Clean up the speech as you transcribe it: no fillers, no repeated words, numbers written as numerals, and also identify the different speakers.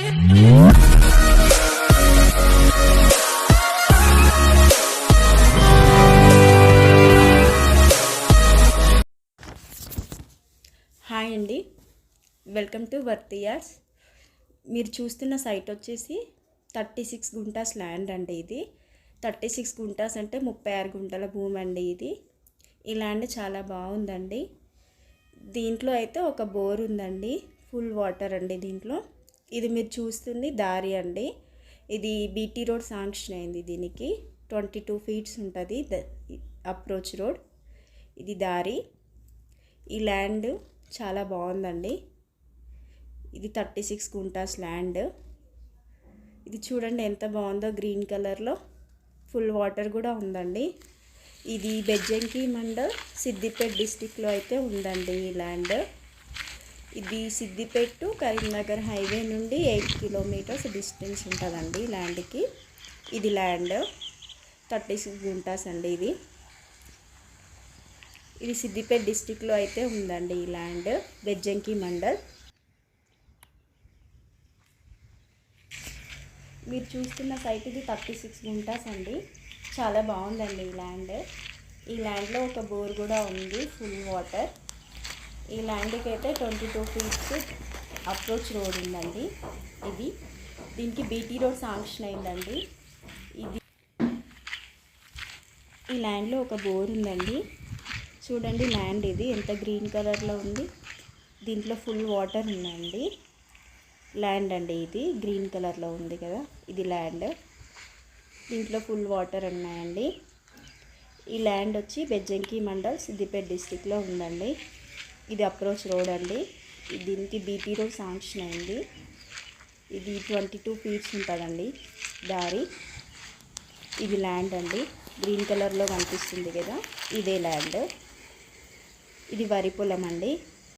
Speaker 1: Hi అండి, welcome to worth yards. మీరు చూస్తున్న సైట్ వచ్చేసి 36 గుంటాస్ ల్యాండ్ అండి. ఇది 36 గుంటాస్ అంటే 36 గుంటల భూమి అండి. ఈ ల్యాండ్ చాలా బాగుందండి. దీంట్లో అయితే ఒక బోర్ ఉందండి, ఫుల్ వాటర్ అండి దీంట్లో. ఇది మీరు చూస్తుంది దారి అండి. ఇది బీటీ రోడ్ శాంక్షన్ అయింది. దీనికి 22 ఫీట్స్ ఉంటుంది అప్రోచ్ రోడ్. ఇది దారి. ఈ ల్యాండ్ చాలా బాగుందండి. ఇది 36 గుంటాస్ ల్యాండ్. ఇది చూడండి ఎంత బాగుందో, గ్రీన్ కలర్లో ఫుల్ వాటర్ కూడా ఉందండి. ఇది బెజ్జంకి మండల్, సిద్దిపేట డిస్టిక్లో అయితే ఉందండి ఈ ల్యాండ్. ఇది సిద్దిపేట టు కరీంనగర్ హైవే నుండి 8 కిలోమీటర్స్ డిస్టెన్స్ ఉంటుందండి ల్యాండ్కి. ఇది ల్యాండ్ 36 గుంటాస్ అండి. ఇది సిద్దిపేట డిస్టిక్లో అయితే ఉందండి ఈ ల్యాండ్, బెజ్జంకి మండల్. మీరు చూస్తున్న సైట్ ఇది 36 గుంటాస్ అండి. చాలా బాగుందండి ఈ ల్యాండ్. ఈ ల్యాండ్లో ఒక బోర్ కూడా ఉంది, ఫుల్ వాటర్. ఈ ల్యాండ్కి అయితే 22 ఫీట్స్ అప్రోచ్ రోడ్ ఉందండి. దీనికి బీటీ రోడ్ శాంక్షన్ అయిందండి. ఈ ల్యాండ్లో ఒక బోర్ ఉందండి. చూడండి ల్యాండ్ ఇది ఎంత గ్రీన్ కలర్లో ఉంది. దీంట్లో ఫుల్ వాటర్ ఉందండి. ల్యాండ్ అండి ఇది గ్రీన్ కలర్లో ఉంది కదా, ఇది ల్యాండ్. దీంట్లో ఫుల్ వాటర్ ఉన్నాయండి. ఈ ల్యాండ్ వచ్చి బెజ్జంకి మండల్, సిద్దిపేట డిస్టిక్లో ఉందండి. ఇది అప్రోచ్ రోడ్ అండి. దీనికి బీటీ రోడ్ శాంక్షన్ అయింది. ఇది 22 ఫీట్స్ ఉంటుందండి దారి. ఇది ల్యాండ్ అండి, గ్రీన్ కలర్లో కనిపిస్తుంది కదా, ఇదే ల్యాండ్. ఇది వరి పొలం అండి.